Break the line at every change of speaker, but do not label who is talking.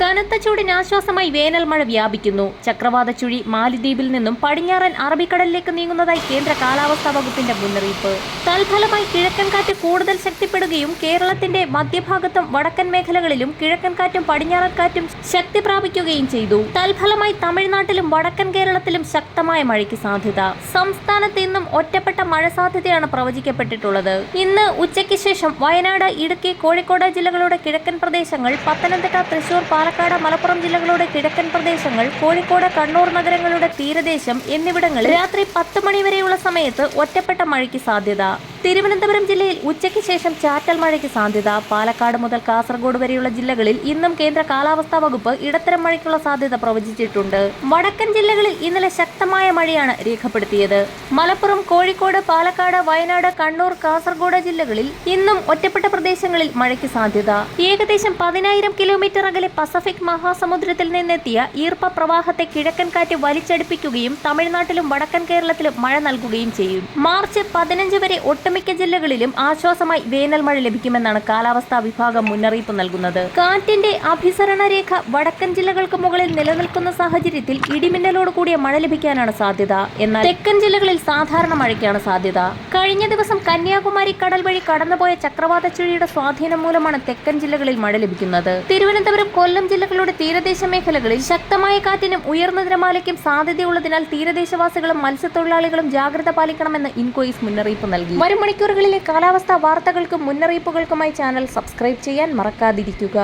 കനത്ത ചൂടിന് ആശ്വാസമായി വേനൽ മഴ വ്യാപിക്കുന്നു. ചക്രവാത ചുഴി മാലിദ്വീപിൽ നിന്നും പടിഞ്ഞാറൻ അറബിക്കടലിലേക്ക് നീങ്ങുന്നതായി കേന്ദ്ര കാലാവസ്ഥാ വകുപ്പിന്റെ മുന്നറിയിപ്പ്. തൽഫലമായി കിഴക്കൻ കാറ്റ് കൂടുതൽ ശക്തിപ്പെടുകയും കേരളത്തിന്റെ മധ്യഭാഗത്തും വടക്കൻ മേഖലകളിലും കിഴക്കൻ കാറ്റും പടിഞ്ഞാറൻ കാറ്റും ശക്തി പ്രാപിക്കുകയും ചെയ്തു. തൽഫലമായി തമിഴ്നാട്ടിലും വടക്കൻ കേരളത്തിലും ശക്തമായ മഴയ്ക്ക് സാധ്യത. സംസ്ഥാനത്ത് ഇന്നും ഒറ്റപ്പെട്ട മഴ സാധ്യതയാണ് പ്രവചിക്കപ്പെട്ടിട്ടുള്ളത്. ഇന്ന് ഉച്ചയ്ക്ക് ശേഷം വയനാട്, ഇടുക്കി, കോഴിക്കോട് ജില്ലകളുടെ കിഴക്കൻ പ്രദേശങ്ങൾ, പത്തനംതിട്ട, തൃശൂർ, പാലക്കാട്, മലപ്പുറം ജില്ലകളുടെ കിഴക്കൻ പ്രദേശങ്ങൾ, കോഴിക്കോട്, കണ്ണൂർ നഗരങ്ങളുടെ തീരദേശം എന്നിവിടങ്ങളിൽ രാത്രി 10 മണി വരെയുള്ള സമയത്ത് ഒറ്റപ്പെട്ട മഴയ്ക്ക് സാധ്യത. തിരുവനന്തപുരം ജില്ലയിൽ ഉച്ചയ്ക്ക് ശേഷം ചാറ്റൽ മഴയ്ക്ക് സാധ്യത. പാലക്കാട് മുതൽ കാസർഗോഡ് വരെയുള്ള ജില്ലകളിൽ ഇന്നും കേന്ദ്ര കാലാവസ്ഥാ വകുപ്പ് ഇടത്തരം മഴയ്ക്കുള്ള സാധ്യത പ്രവചിച്ചിട്ടുണ്ട്. വടക്കൻ ജില്ലകളിൽ ഇന്നലെ ശക്തമായ മഴയാണ് രേഖപ്പെടുത്തിയത്. മലപ്പുറം, കോഴിക്കോട്, പാലക്കാട്, വയനാട്, കണ്ണൂർ, കാസർഗോഡ് ജില്ലകളിൽ ഇന്നും ഒറ്റപ്പെട്ട പ്രദേശങ്ങളിൽ മഴയ്ക്ക് സാധ്യത. ഏകദേശം 10,000 കിലോമീറ്റർ അകലെ പസഫിക് മഹാസമുദ്രത്തിൽ നിന്നെത്തിയ ഈർപ്പ പ്രവാഹത്തെ കിഴക്കൻ കാറ്റ് വലിച്ചടിപ്പിക്കുകയും തമിഴ്നാട്ടിലും വടക്കൻ കേരളത്തിലും മഴ നൽകുകയും ചെയ്യും. മാർച്ച് 15 വരെ ഒട്ടുമിക്ക ജില്ലകളിലും ആശ്വാസമായി വേനൽ മഴ ലഭിക്കുമെന്നാണ് കാലാവസ്ഥാ വിഭാഗം മുന്നറിയിപ്പ് നൽകുന്നത്. കാറ്റിന്റെ അഭിസരണ രേഖ വടക്കൻ ജില്ലകൾക്ക് മുകളിൽ നിലനിൽക്കുന്ന സാഹചര്യത്തിൽ ഇടിമിന്നലോട് കൂടിയ മഴ ലഭിക്കാനാണ് സാധ്യത. എന്നാൽ തെക്കൻ ജില്ലകളിൽ സാധാരണ മഴയ്ക്കാണ് സാധ്യത. കഴിഞ്ഞ ദിവസം കന്യാകുമാരി കടൽ വഴി കടന്നുപോയ ചക്രവാത ചുഴിയുടെ സ്വാധീനം മൂലമാണ് തെക്കൻ ജില്ലകളിൽ മഴ ലഭിക്കുന്നത്. തിരുവനന്തപുരം, കൊല്ലം ജില്ലകളുടെ തീരദേശ മേഖലകളിൽ ശക്തമായ കാറ്റിനും ഉയർന്ന തിരമാലയ്ക്കും സാധ്യതയുള്ളതിനാൽ തീരദേശവാസികളും മത്സ്യത്തൊഴിലാളികളും ജാഗ്രത പാലിക്കണമെന്ന് ഇൻകോയിസ് മുന്നറിയിപ്പ് നൽകി. വരും മണിക്കൂറുകളിലെ കാലാവസ്ഥാ വാർത്തകൾക്കും മുന്നറിയിപ്പുകൾക്കുമായി ചാനൽ സബ്സ്ക്രൈബ് ചെയ്യാൻ മറക്കാതിരിക്കുക.